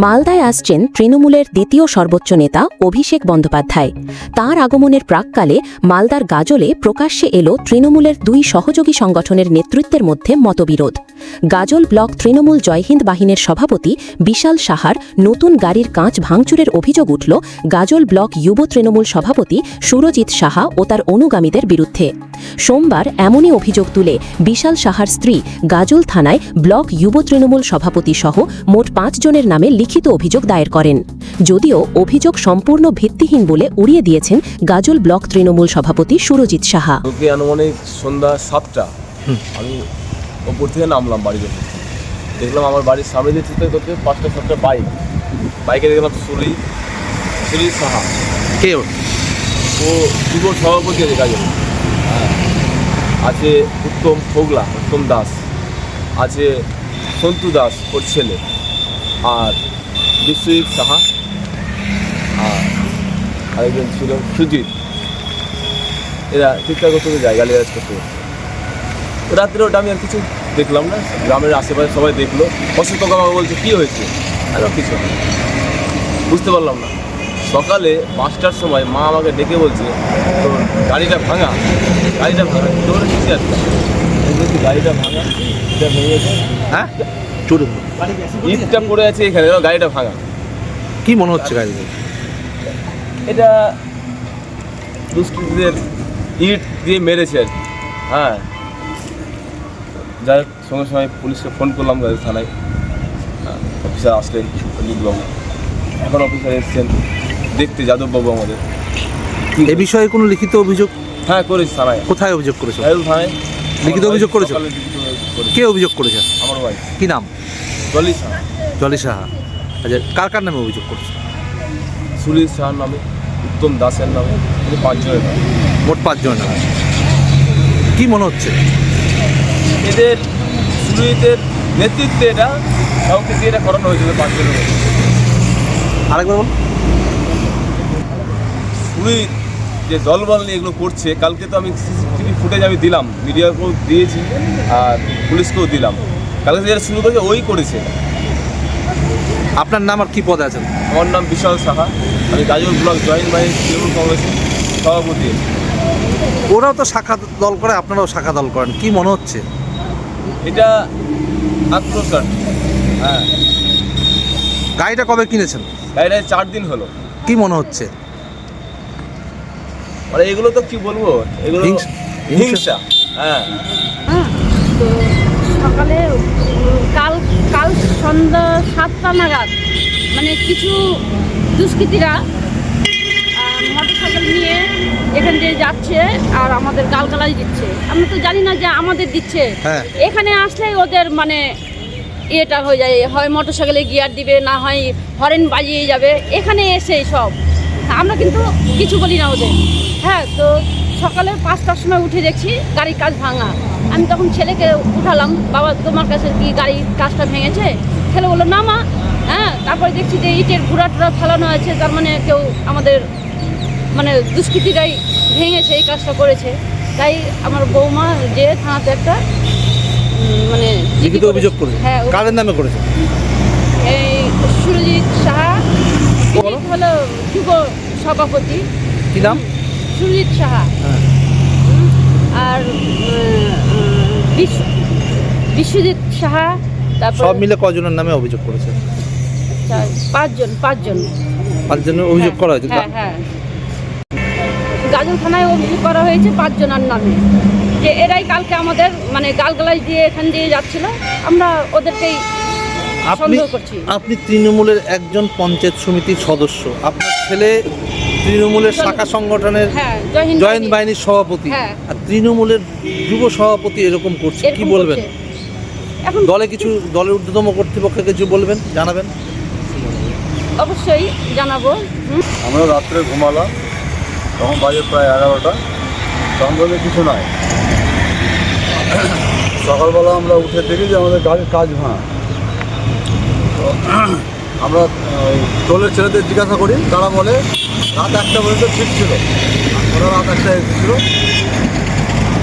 মালদায় আসছেন তৃণমূলের দ্বিতীয় সর্বোচ্চ নেতা অভিষেক বন্দ্যোপাধ্যায়। তাঁর আগমনের প্রাক্কালে মালদার গাজলে প্রকাশ্যে এলো তৃণমূলের দুই সহযোগী সংগঠনের নেতৃত্বের মধ্যে মতবিরোধ। গাজল ব্লক তৃণমূল জয়হিন্দ বাহিনীর সভাপতি বিশাল সাহার নতুন গাড়ির কাঁচ ভাঙচুরের অভিযোগ উঠল গাজল ব্লক যুব তৃণমূল সভাপতি সুরজিৎ সাহা ও তার অনুগামীদের বিরুদ্ধে। সোমবার এমনই অভিযোগ তুলে বিশাল সাহার স্ত্রী গাজল থানায় ব্লক যুব তৃণমূল সভাপতি সহ মোট 5 জনের নামে লিখিত অভিযোগ দায়ের করেন। যদিও অভিযোগ সম্পূর্ণ ভিত্তিহীন বলে উড়িয়ে দিয়েছেন গাজল ব্লক তৃণমূল সভাপতি সুরজিৎ সাহা। আনুমানিক সন্ধ্যা 7টা আমি ওপর থেকে নামলাম বাড়িতে, দেখলাম আমার বাড়ির সামনে দিয়ে চিন্তা করতে 5টা-7টা বাইকে দেখলাম সুরজিৎ সাহা। কে ও যুব সভাপতি আছে গাজল। আছে উত্তম দাস, আছে সন্তু দাস ওর ছেলে, আর বিশ্বজিৎ সাহা, আর আরেকজন ছিল সুজিত। এরা ঠিকঠাক করতে জায়গা লেগাজ করতে। রাত্রে ওটা আমি আর কিছু দেখলাম না, গ্রামের আশেপাশে সবাই দেখলো, অসুস্থ বাবা বলছে কী হয়েছে, আরও কিছু বুঝতে পারলাম না। সকালে 5টার সময় মা আমাকে ডেকে বলছে তোর গাড়িটা ভাঙা তোর কিছু আছে, গাড়িটা ভাঙা, এটা ভেঙেছে। হ্যাঁ, ইটটা পড়ে আছে এখানে, গাড়িটা ভাঙা। কি মনে হচ্ছে গাড়িতে? এটা দুষ্কৃতীদের ইট দিয়ে মেরেছে আর কি। হ্যাঁ, যাই হোক সঙ্গে সঙ্গে পুলিশকে ফোন করলাম গাজল থানায়। অফিসার আসলেন অজিতবাবু, এখন অফিসার এসছেন দেখতে, যাদববাবু আমাদের। এ বিষয়ে কোনো লিখিত অভিযোগ? হ্যাঁ করেছি থানায়। কোথায় অভিযোগ করেছো? গাজল থানায় লিখিত অভিযোগ করেছো? কে অভিযোগ করেছে? আমার ভাই। কি নাম? জলি সাহা। জলি সাহা। আচ্ছা, কার নামে অভিযোগ করেছো? সুরজিৎ সাহার নামে, উত্তম দাসের নামে, 5 জনের নামে, মোট 5 জন। কি মনে হচ্ছে? এদের সুরজিতের নেতৃত্বে এটা কাউকে দিয়ে এটা করানো হয়েছিল 5 জনের মধ্যে। আরেকবার বল। সুরজিৎ যে দলবল নিয়ে এগুলো করছে, কালকে তো আমি সিসিটিভি ফুটেজ আমি দিলাম, মিডিয়াকেও দিয়েছি আর পুলিশকেও দিলাম। কালকে যেটা শুরু করেছে ওই করেছে। আপনার নাম আর কি পদে আছেন? আমার নাম বিশাল সাহা, আমি গাজল ব্লক জয়েন্ট বাহিনী তৃণমূল কংগ্রেসের সভাপতি। ওরাও তো শাখা দল করে, আপনারাও শাখা দল করেন, কি মনে হচ্ছে? এটা আত্মসাৎ। হ্যাঁ, গাড়িটা কবে কিনেছেন? গাড়িটা 4 দিন হলো। কি মনে হচ্ছে? মানে এগুলো তো কি বলবো, এগুলো হিংসা। হ্যাঁ, তো সকালে কাল সন্ধ্যা 7টা নাগাদ মানে কিছু দুষ্কৃতীরা মোটরসাইকেল নিয়ে এখান দিয়ে যাচ্ছে আর আমাদের গালগালাজ দিচ্ছে। আমরা তো জানি না যে আমাদের দিচ্ছে। হ্যাঁ। এখানে আসলেই ওদের মানে এটা হয়ে যায়, হয় মোটরসাইকেলে গিয়ার দিবে, না হয় হরেন বাজিয়ে যাবে। এখানে এসে সব আমরা কিন্তু কিছু বলি না ওদের। হ্যাঁ, তো সকালে 5টার সময় উঠে দেখছি গাড়ির কাঁচ ভাঙা। আমি তখন ছেলেকে উঠালাম, বাবা তোমার কাছে কি গাড়ির কাঁচটা ভেঙেছে? ছেলে বললো না মা। হ্যাঁ, তারপরে দেখছি যে ইটের ঘুরা টুরা ফেলানো আছে, তার মানে কেউ আমাদের মানে দুষ্কৃতীরাই ভেঙেছে, এই কাজটা করেছে। তাই আমার বৌমা যে থানাতে একটা মানে লিখিত অভিযোগ করেছে। হ্যাঁ, কাদের নামে করেছে? এই সুরজিৎ সাহা হলো যুব সভাপতি। কি নাম? সুরজিৎ সাহা। আর বিশ্বজিৎ সাহা। তারপর সব মিলে কজনের নামে অভিযোগ করেছে? 5 জন। 5 জনের অভিযোগ করা হয়েছে। হ্যাঁ হ্যাঁ, গাজল থানায় অভিযোগ করা হয়েছে 5 জনের নামে, যে এরাই কালকে আমাদের মানে গালগালাজ দিয়ে এখান দিয়ে যাচ্ছিল। আমরা ওদেরকেই সন্দেহ করছি। আপনি তৃণমূলের একজন পঞ্চায়েত সমিতির সদস্য, আপনার ছেলে তৃণমূলের শাখা সংগঠনের জয়েন্ট বাহিনীর সভাপতি, হ্যাঁ। আর তৃণমূলের যুব সভাপতি এরকম করছে, কি বলবেন? এখন দলের ঊর্ধ্বতম কর্তৃপক্ষকে কিছু বলবেন, জানাবেন? অবশ্যই জানাবো। আমরা রাত্রে ঘুমালাম, তখন বাজে প্রায় 11টা, তখন বলে কিছু নয়। সকালবেলা আমরা উঠে দেখি যে আমাদের গাড়ির কাজ ভাঙা। তো আমরা টোলের ছেলেদের জিজ্ঞাসা করি, তারা বলে রাত 1টা পর্যন্ত ঠিক ছিল, ওরা রাত 1টায় এসেছিল।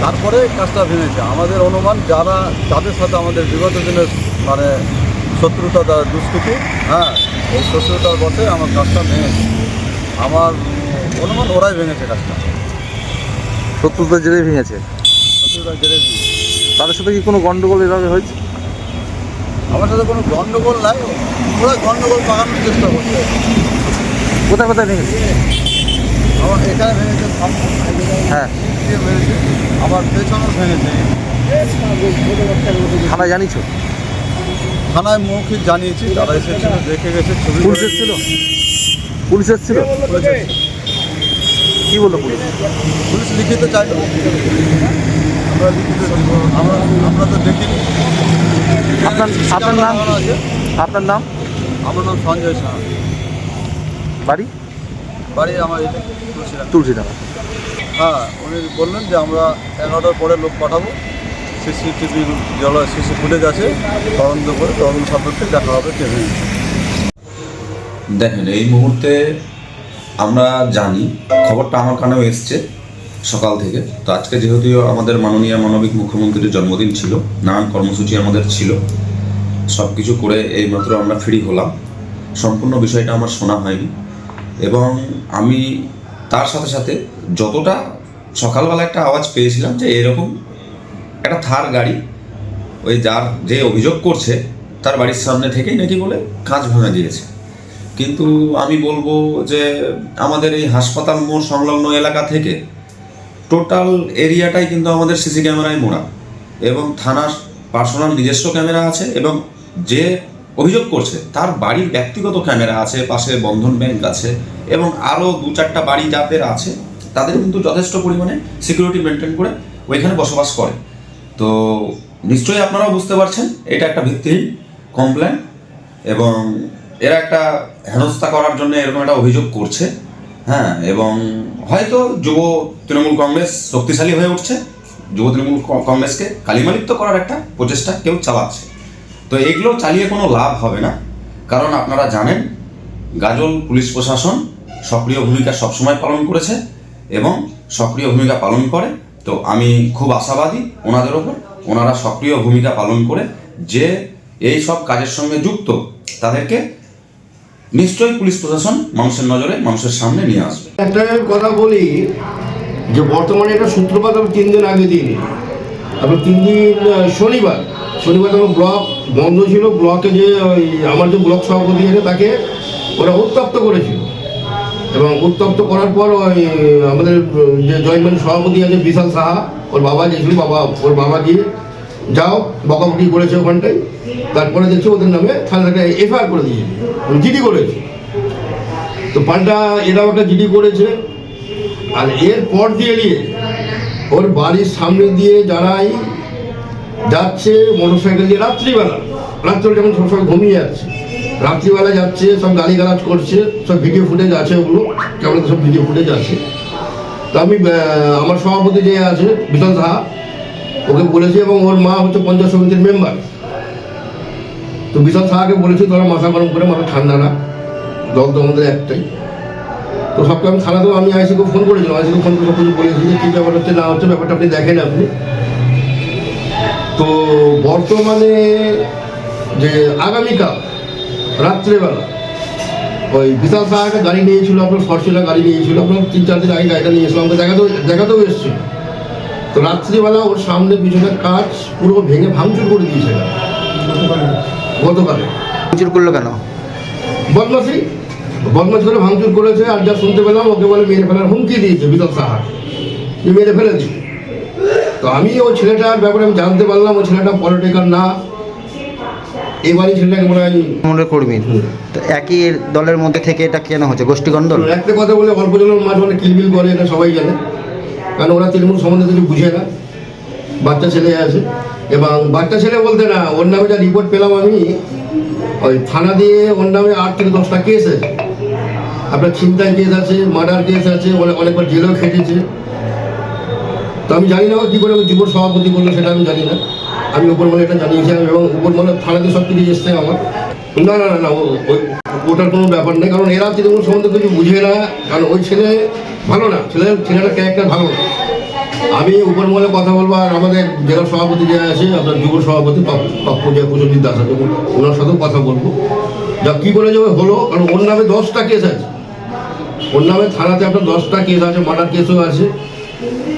তারপরে কাজটা ভেঙেছে। আমাদের অনুমান যাদের সাথে আমাদের বিগত দিনের মানে শত্রুতা দ্বারা দুষ্কৃতি, হ্যাঁ, এই শত্রুতার বসে আমার কাজটা ভেঙেছে। আমার অনুমান ওরাই ভেঙেছে কাজটা, শত্রুতার জেরে ভেঙেছে। শত্রুতার জেরে ভেঙেছে। তাদের সাথে কি কোনো গন্ডগোল এভাবে হয়েছে? আমার সাথে কোনো গণ্ডগোল নাই, ওরা গণ্ডগোল পাকানোর চেষ্টা করছে। কোথায় কোথায় ভেঙেছে? আমার এখানে ভেঙেছে, সামনে হ্যাঁ, ভেঙেছে, আমার পেছনও ভেঙেছে। থানায় জানিয়েছো? থানায় মৌখিক জানিয়েছি, তারা এসেছিল, দেখে গেছে, ছবি পুলিশ করে এসেছিল? পুলিশ এসেছিল? পুলিশ এসেছিল। কি বললো পুলিশ? পুলিশ লিখিত চাইল, আমরা লিখিত দিব। আমরা তো দেখিনি। আপনার নাম? আছে। আপনার নাম? আমার নাম সঞ্জয় সাহা। বাড়ি? বাড়ি আমার এটা তুলসিরাম। তুলসীডাঙ্গা। হ্যাঁ, উনি বললেন যে আমরা 11টার পরে লোক পাঠাবো, সিসিটিভি সিসি ফুটেজ আছে, তদন্ত করে তদন্ত সাপেক্ষে দেখা হবে কে ভেঙেছে। দেখেন, এই মুহূর্তে আমরা জানি, খবরটা আমার কানেও এসছে সকাল থেকে। তো আজকে যেহেতু আমাদের মাননীয় মানবিক মুখ্যমন্ত্রীর জন্মদিন ছিল, নানান কর্মসূচি আমাদের ছিল, সব কিছু করে এইমাত্র আমরা ফ্রি হলাম। সম্পূর্ণ বিষয়টা আমার শোনা হয়নি, এবং আমি তার সাথে সাথে যতটা সকালবেলা একটা আওয়াজ পেয়েছিলাম যে এরকম একটা থার গাড়ি ওই যে অভিযোগ করছে তার বাড়ির সামনে থেকেই নাকি বলে কাঁচ ভাঙা দিয়েছে। কিন্তু আমি বলবো যে আমাদের এই হাসপাতাল মোড় সংলগ্ন এলাকা থেকে টোটাল এরিয়াটাই কিন্তু আমাদের সিসি ক্যামেরায় মোড়া, এবং থানার পার্সোনাল নিজস্ব ক্যামেরা আছে, এবং যে অভিযোগ করছে তার বাড়ির ব্যক্তিগত ক্যামেরা আছে, পাশে বন্ধন ব্যাংক আছে, এবং আরও 2-4টা বাড়ি যাদের আছে তাদের কিন্তু যথেষ্ট পরিমাণে সিকিউরিটি মেনটেন করে ওইখানে বসবাস করে। তো নিশ্চয়ই আপনারাও বুঝতে পারছেন এটা একটা ভিত্তিহীন কমপ্লেন, এবং এরা একটা হেনস্থা করার জন্য এরকম একটা অভিযোগ করছে। হ্যাঁ, এবং হয়তো যুব তৃণমূল কংগ্রেস শক্তিশালী হয়ে উঠছে, যুব তৃণমূল কংগ্রেসকে কালিমালিপ্ত করার একটা প্রচেষ্টা কেউ চালাচ্ছে। তো এগুলো চালিয়ে কোনো লাভ হবে না, কারণ আপনারা জানেন গাজল পুলিশ প্রশাসন সক্রিয় ভূমিকা সবসময় পালন করেছে এবং সক্রিয় ভূমিকা পালন করে। তো আমি খুব আশাবাদী ওনাদের ওপর, ওনারা সক্রিয় ভূমিকা পালন করে যে এই সব কাজের সঙ্গে যুক্ত তাদেরকে নিশ্চয়ই পুলিশ প্রশাসন মানুষের নজরে, মানুষের সামনে নিয়ে আসবে। একটা কথা বলি যে বর্তমানে একটা সূত্রপাত আমি 3 দিন আগে দিই, আপনার 3 দিন শনিবার আমার ব্লক বন্ধ ছিল। ব্লকে যে ওই আমার যে ব্লক সভাপতি আছে তাকে ওরা উত্তপ্ত করেছিল, এবং উত্তপ্ত করার পর ওই আমাদের যে জয়েন্ট সভাপতি আছে বিশাল সাহা, ওর বাবা গিয়েছিল, ওর বাবা গিয়ে যাও বকাবকি করেছে ওখানটায়। তারপরে দেখছি ওদের নামে থানা থেকে এফআইআর করে দিয়েছে, জিডি করেছে। তো পাল্টা এরাও একটা জিডি করেছে। আর এর পর দিয়ে ওর বাড়ির সামনে দিয়ে যারাই যাচ্ছে মোটরসাইকেল দিয়ে রাত্রিবেলা যখন সবসময় ঘুমিয়ে যাচ্ছে, রাত্রিবেলা যাচ্ছে, সব গালিগালাজ করছে, সব ভিডিও ফুটেজ আছে, ওগুলো ক্যামেরাতে সব ভিডিও ফুটেজ আছে। তো আমি আমার সভাপতি যে আছে বিশাল সাহা, ওকে বলেছি, এবং ওর মা হচ্ছে পঞ্চায়েত সমিতির মেম্বার। তো বিশাল সাহাকে বলেছি তোরা মাথা গরম করে, মাথা ঠান্ডা না, দল তো আমাদের একটাই। তো সবকে আমি থানাতেও আমি আইসিকে ফোন করেছিলাম, আইসিকে ফোন করে সব কিছু বলেছি যে কী ব্যাপার হচ্ছে না হচ্ছে, ব্যাপারটা আপনি দেখেন আপনি। তো বর্তমানে যে আগামীকাল রাত্রেবেলা ওই বিশাল সাহা একটা গাড়ি নিয়েছিল, আপনার ফরচুনার গাড়ি নিয়েছিল, আপনার 3-4 দিন আগে গাড়িটা নিয়েছিলাম, আমাকে দেখাতেও এসেছিল। তো রাত্রিবেলা ওর সামনে পিছনের কাজ পুরো ভেঙে ভাঙচুর করে দিয়েছে গতকালে। ভাঙচুর করলো কেন? বদমাশি করে ভাঙচুর করেছে। আর যা শুনতে পেলাম ওকে বলে মেরে ফেলার হুমকি দিয়েছে বিশাল সাহা, যে মেরে ফেলে দিবে। তো আমি ওই ছেলেটার ব্যাপারে আমি জানতে পারলাম ওই ছেলেটা পলিটিক্যাল না, এবারই ছেলেটাকে মনে হয় তৃণমূলের কর্মী। তো একই দলের মধ্যে থেকে এটা কেন হচ্ছে গোষ্ঠীদ্বন্দ্ব? একটা কথা বলে অল্প জনের মাঝে কিলবিল করে, এটা সবাই জানে, কারণ ওরা তৃণমূল সম্বন্ধে কিছু বুঝে না। বাচ্চা ছেলে আছে, এবং বাচ্চা ছেলে বলতে না, ওর নামে যা রিপোর্ট পেলাম আমি, ওই থানা দিয়ে ওর নামে 8 থেকে 10টা কেস আছে। আপনার ছিনতাই কেস আছে, মার্ডার কেস আছে, অনেকবার জেলেও খেটেছে। তো আমি জানি না কী করে যুব সভাপতি করলো, সেটা আমি জানি না। আমি উপর মনে এটা জানিয়েছিলাম, এবং উপর মনে থানাতে সব কিছু এসছে আমার। না ওটার কোনো ব্যাপার নেই, কারণ এরা তৃণমূল সম্বন্ধে কিছু বুঝে না। কারণ ওই ছেলে ভালো না, ছেলেটার ক্যারেক্টার ভালো না। আমি উপরমহলে কথা বলবো, আর আমাদের জেলা সভাপতি যে আছে আপনার যুব সভাপতি তপ্প যে প্রসঞ্জিৎ দাস আছে, ওনার সাথেও কথা বলবো যা কী করে যাবে হলো। কারণ ওর নামে 10টা কেস আছে, ওর নামে থানাতে আপনার 10টা কেস আছে, মার্ডার কেসও আছে,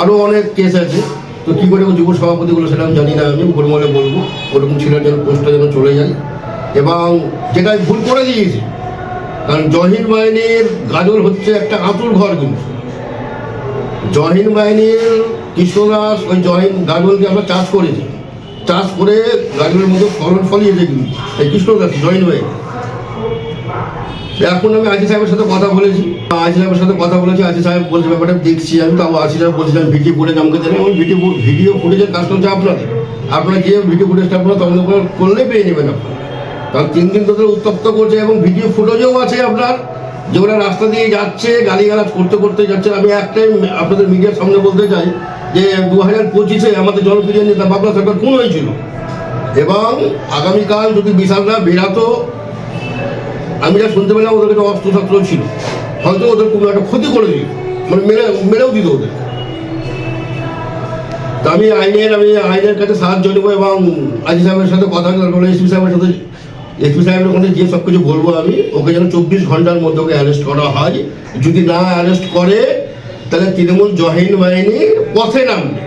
আরও অনেক কেস আছে। তো কী করে যুব সভাপতিগুলো সেটা আমি জানি না, আমি উপরমহলে বলবো ওরকম ছেলের যেন পোস্টটা যেন চলে যায়। এবং যেটা আমি ভুল করে দিয়েছি, কারণ জহির বাহিনীর গাজল হচ্ছে একটা আঁতুর ঘর, কিন্তু জহির বাহিনীর কৃষ্ণদাস ওই জহির গাজলকে আমরা চাষ করেছি, চাষ করে গাজলের মধ্যে ফলন ফলিয়েছে কিন্তু এই কৃষ্ণদাস জহির বাহিনী। এখন আমি আজি সাহেবের সাথে কথা বলেছি, আজি সাহেব বলছে ব্যাপারটা দেখছি। আমি তাও আজি সাহেব বলছিলাম ভিডিও ফুটেজ আমাকে দেন, আমি ভিডিও ফুটেজের কাজটা হচ্ছে আপনারা গিয়ে ভিডিও ফুটেজটা আপনারা তদন্ত করলে পেয়ে নেবেন আপনারা। কারণ 3 দিন ধরে উত্তপ্ত করছে এবং ভিডিও ফুটেজও আছে আপনার, যে ওরা রাস্তা দিয়ে যাচ্ছে গালিগালাজ করতে করতে যাচ্ছে। আমি একটাই আপনাদের মিডিয়ার সামনে বলতে চাই যে 2025-এ আমাদের জনপ্রিয় নেতা বাবলা সরকার খুন হয়েছিল, এবং আগামীকাল যদি বিশালরা বেরাতো, আমি যা শুনতে পেলাম ওদের কাছে অস্ত্রশস্ত্র ছিল, হয়তো ওদের কোনো একটা ক্ষতি করে দিত, মানে মেরেও দিত ওদের। তা আমি আইনের কাছে সাহায্য নেবো এবং আজি সাহেবের সাথে কথা বলবো, এসপি সাহেবের ওখানে গিয়ে সব কিছু বলবো আমি, ওকে যেন 24 ঘন্টার মধ্যে ওকে অ্যারেস্ট করা হয়। যদি না অ্যারেস্ট করে তাহলে তৃণমূল জহির বাহিনীর পথে নামবে।